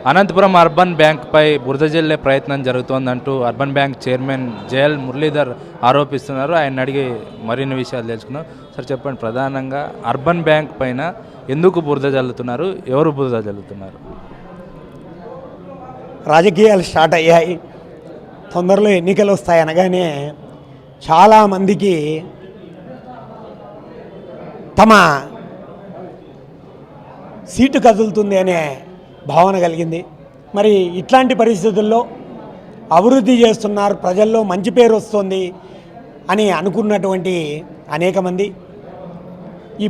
Anantapuram urban బ్యాంక్పై బురద జల్లే ప్రయత్నం జరుగుతోందంటూ urban bank chairman JL Muralidhar ఆరోపిస్తున్నారు. ఆయన అడిగి మరిన్ని విషయాలు తెలుసుకున్నాం. సార్ చెప్పండి, ప్రధానంగా అర్బన్ బ్యాంక్ పైన ఎందుకు బురద జల్లుతున్నారు, ఎవరు బురద జల్లుతున్నారు? రాజకీయాలు స్టార్ట్ అయ్యాయి, తొందరలో ఎన్నికలు వస్తాయి అనగానే చాలామందికి తమ సీటు కదులుతుంది అనే భావన కలిగింది. మరి ఇట్లాంటి పరిస్థితుల్లో అభివృద్ధి చేస్తున్నారు, ప్రజల్లో మంచి పేరు వస్తుంది అని అనుకున్నటువంటి అనేక మంది ఈ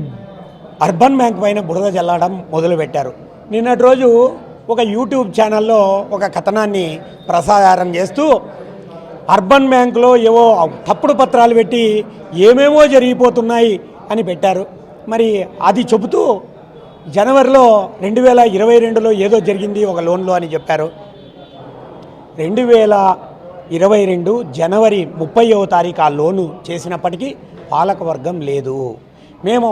అర్బన్ బ్యాంక్ పైన బురద జల్లడం మొదలుపెట్టారు. నిన్నటి రోజు ఒక యూట్యూబ్ ఛానల్లో ఒక కథనాన్ని ప్రసారం చేస్తూ అర్బన్ బ్యాంకులో ఏవో తప్పుడు పత్రాలు పెట్టి ఏమేమో జరిగిపోతున్నాయి అని పెట్టారు. మరి అది చెబుతూ జనవరిలో 2022లో ఏదో జరిగింది ఒక లోన్లో అని చెప్పారు. 2022 జనవరి 30వ తారీఖు ఆ లోను చేసినప్పటికీ పాలకవర్గం లేదు. మేము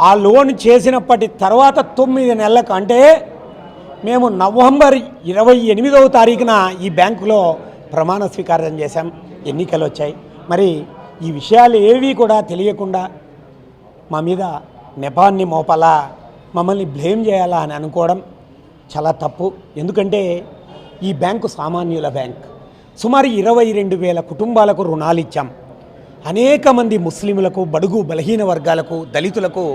ఆ లోన్ చేసినప్పటి తర్వాత 9 నెలలకు, అంటే మేము నవంబర్ 28వ తారీఖున ఈ బ్యాంకులో ప్రమాణ స్వీకారం చేశాం. ఎన్నికలు వచ్చాయి. మరి ఈ విషయాలు ఏవి కూడా తెలియకుండా మా మీద నెపాన్ని మోపాలా, మమ్మల్ని బ్లేమ్ చేయాలా అని అనుకోవడం చాలా తప్పు. ఎందుకంటే ఈ బ్యాంకు సామాన్యుల బ్యాంక్. సుమారు 22,000 కుటుంబాలకు రుణాలు ఇచ్చాం. అనేక మంది ముస్లింలకు, బడుగు బలహీన వర్గాలకు, దళితులకు,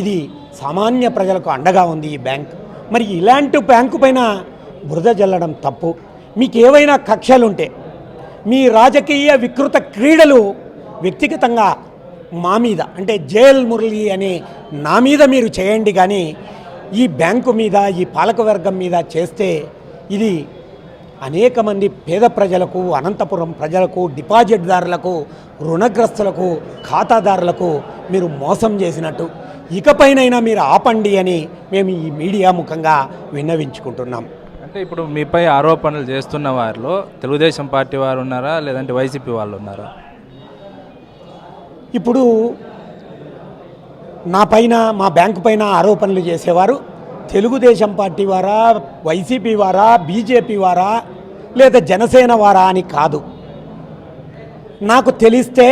ఇది సామాన్య ప్రజలకు అండగా ఉంది ఈ బ్యాంక్. మరి ఇలాంటి బ్యాంకు పైన బురద జల్లడం తప్పు. మీకు ఏవైనా కక్షలుంటే, మీ రాజకీయ వికృత క్రీడలు వ్యక్తిగతంగా మా మీద, అంటే జేఎల్ మురళి అనే నా మీద మీరు చేయండి, కానీ ఈ బ్యాంకు మీద, ఈ పాలకవర్గం మీద చేస్తే ఇది అనేక మంది పేద ప్రజలకు, అనంతపురం ప్రజలకు, డిపాజిట్దారులకు, రుణగ్రస్తులకు, ఖాతాదారులకు మీరు మోసం చేసినట్టు. ఇకపైనైనా మీరు ఆపండి అని మేము ఈ మీడియా ముఖంగా విన్నవించుకుంటున్నాం. అంటే ఇప్పుడు మీపై ఆరోపణలు చేస్తున్న వారిలో తెలుగుదేశం పార్టీ వారు ఉన్నారా, లేదంటే వైసీపీ వాళ్ళు ఉన్నారా? ఇప్పుడు నా పైన, మా బ్యాంకు పైన ఆరోపణలు చేసేవారు తెలుగుదేశం పార్టీ వారా, వైసీపీ వారా, బీజేపీ వారా, లేదా జనసేన వారా అని కాదు. నాకు తెలిస్తే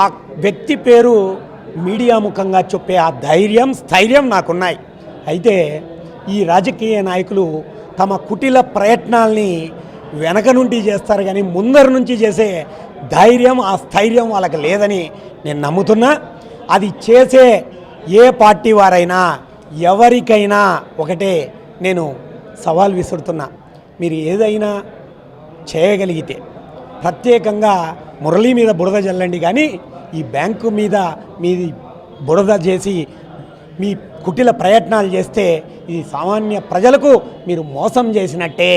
ఆ వ్యక్తి పేరు మీడియా ముఖంగా చెప్పే ఆ ధైర్యం, స్థైర్యం నాకున్నాయి. అయితే ఈ రాజకీయ నాయకులు తమ కుటిల ప్రయత్నాల్ని వెనక నుండి చేస్తారు, కానీ ముందర నుంచి చేసే ధైర్యం, ఆ స్థైర్యం వాళ్ళకి లేదని నేను నమ్ముతున్నా. అది చేసే ఏ పార్టీ వారైనా, ఎవరికైనా ఒకటే నేను సవాల్ విసురుతున్నా. మీరు ఏదైనా చేయగలిగితే ప్రత్యేకంగా మురళి మీద బురద జల్లండి, కానీ ఈ బ్యాంకు మీద మీది బురద చేసి మీ కుటిల ప్రయత్నాలు చేస్తే ఈ సామాన్య ప్రజలకు మీరు మోసం చేసినట్టే,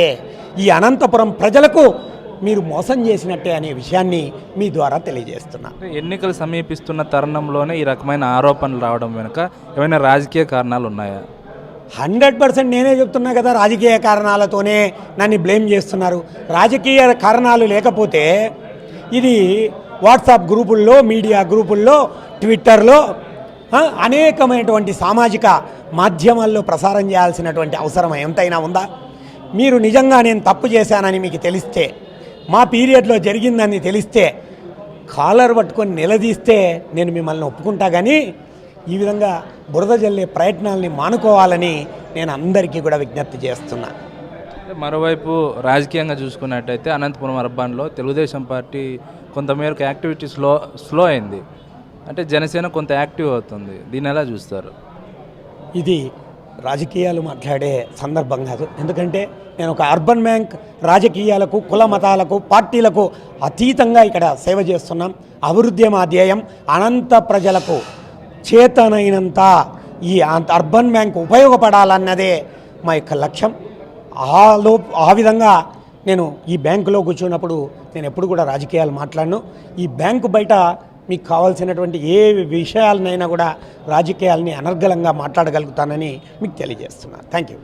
ఈ అనంతపురం ప్రజలకు మీరు మోసం చేసినట్టే అనే విషయాన్ని మీ ద్వారా తెలియజేస్తున్నా. ఎన్నికలు సమీపిస్తున్న తరుణంలోనే ఈ రకమైన ఆరోపణలు రావడం వెనుక ఏమైనా రాజకీయ కారణాలు ఉన్నాయా? 100% నేనే చెప్తున్నా కదా, రాజకీయ కారణాలతోనే నన్ను బ్లేమ్ చేస్తున్నారు. రాజకీయ కారణాలు లేకపోతే ఇది వాట్సాప్ గ్రూపుల్లో, మీడియా గ్రూపుల్లో, ట్విట్టర్లో, అనేకమైనటువంటి సామాజిక మాధ్యమాల్లో ప్రసారం చేయాల్సినటువంటి అవసరం ఎంతైనా ఉందా? మీరు నిజంగా నేను తప్పు చేశానని మీకు తెలిస్తే, మా పీరియడ్లో జరిగిందని తెలిస్తే, కాలర్ పట్టుకొని నిలదీస్తే నేను మిమ్మల్ని ఒప్పుకుంటా, కానీ ఈ విధంగా బురద జల్లే ప్రయత్నాల్ని మానుకోవాలని నేను అందరికీ కూడా విజ్ఞప్తి చేస్తున్నా. మరోవైపు రాజకీయంగా చూసుకున్నట్టయితే అనంతపురం అర్బన్లో తెలుగుదేశం పార్టీ కొంతమేరకు యాక్టివిటీ స్లో అయింది. అంటే జనసేన కొంత యాక్టివ్ అవుతుంది. దీన్ని ఎలా చూస్తారు? ఇది రాజకీయాలు మాట్లాడే సందర్భం కాదు. ఎందుకంటే నేను ఒక అర్బన్ బ్యాంక్ రాజకీయాలకు, కుల మతాలకు, పార్టీలకు అతీతంగా ఇక్కడ సేవ చేస్తున్నాం. అభివృద్ధి మా ధ్యేయం. అనంత ప్రజలకు చేతనైనంత ఈ అర్బన్ బ్యాంక్ ఉపయోగపడాలన్నదే మా యొక్క లక్ష్యం. ఆ విధంగా నేను ఈ బ్యాంకులో కూర్చున్నప్పుడు నేను ఎప్పుడు కూడా రాజకీయాలు మాట్లాడను. ఈ బ్యాంకు బయట మీకు కావాల్సినటువంటి ఏ విషయాలనైనా కూడా రాజకీయాలని అనర్గళంగా మాట్లాడగలుగుతానని మీకు తెలియజేస్తున్నాను. Thank you.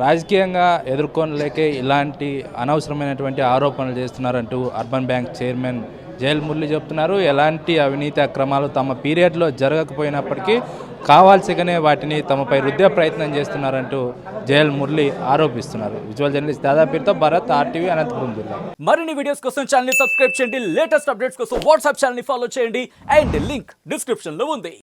రాజకీయంగా ఎదుర్కొనలేకే ఇలాంటి అనవసరమైనటువంటి ఆరోపణలు చేస్తున్నారంటూ urban bank chairman JL Murali చెప్తున్నారు. ఎలాంటి అవినీతి అక్రమాలు తమ పీరియడ్లో జరగకపోయినప్పటికీ కావాల్సిగానే వాటిని తమపై రుద్దే ప్రయత్నం చేస్తున్నారంటూ జేఎల్ మురళి ఆరోపిస్తున్నారు. విజువల్ జర్నలిస్ట్ దాదాపీర్తో భరత్, RTV, అనంతపురం జిల్లా. మరిన్ని వీడియోస్ కోసం ఛానల్ ని సబ్స్క్రైబ్ చేయండి, లేటెస్ట్ అప్డేట్స్ కోసం వాట్సాప్ ఛానల్ ని ఫాలో చేయండి అండ్ లింక్ డిస్క్రిప్షన్ లో ఉంది.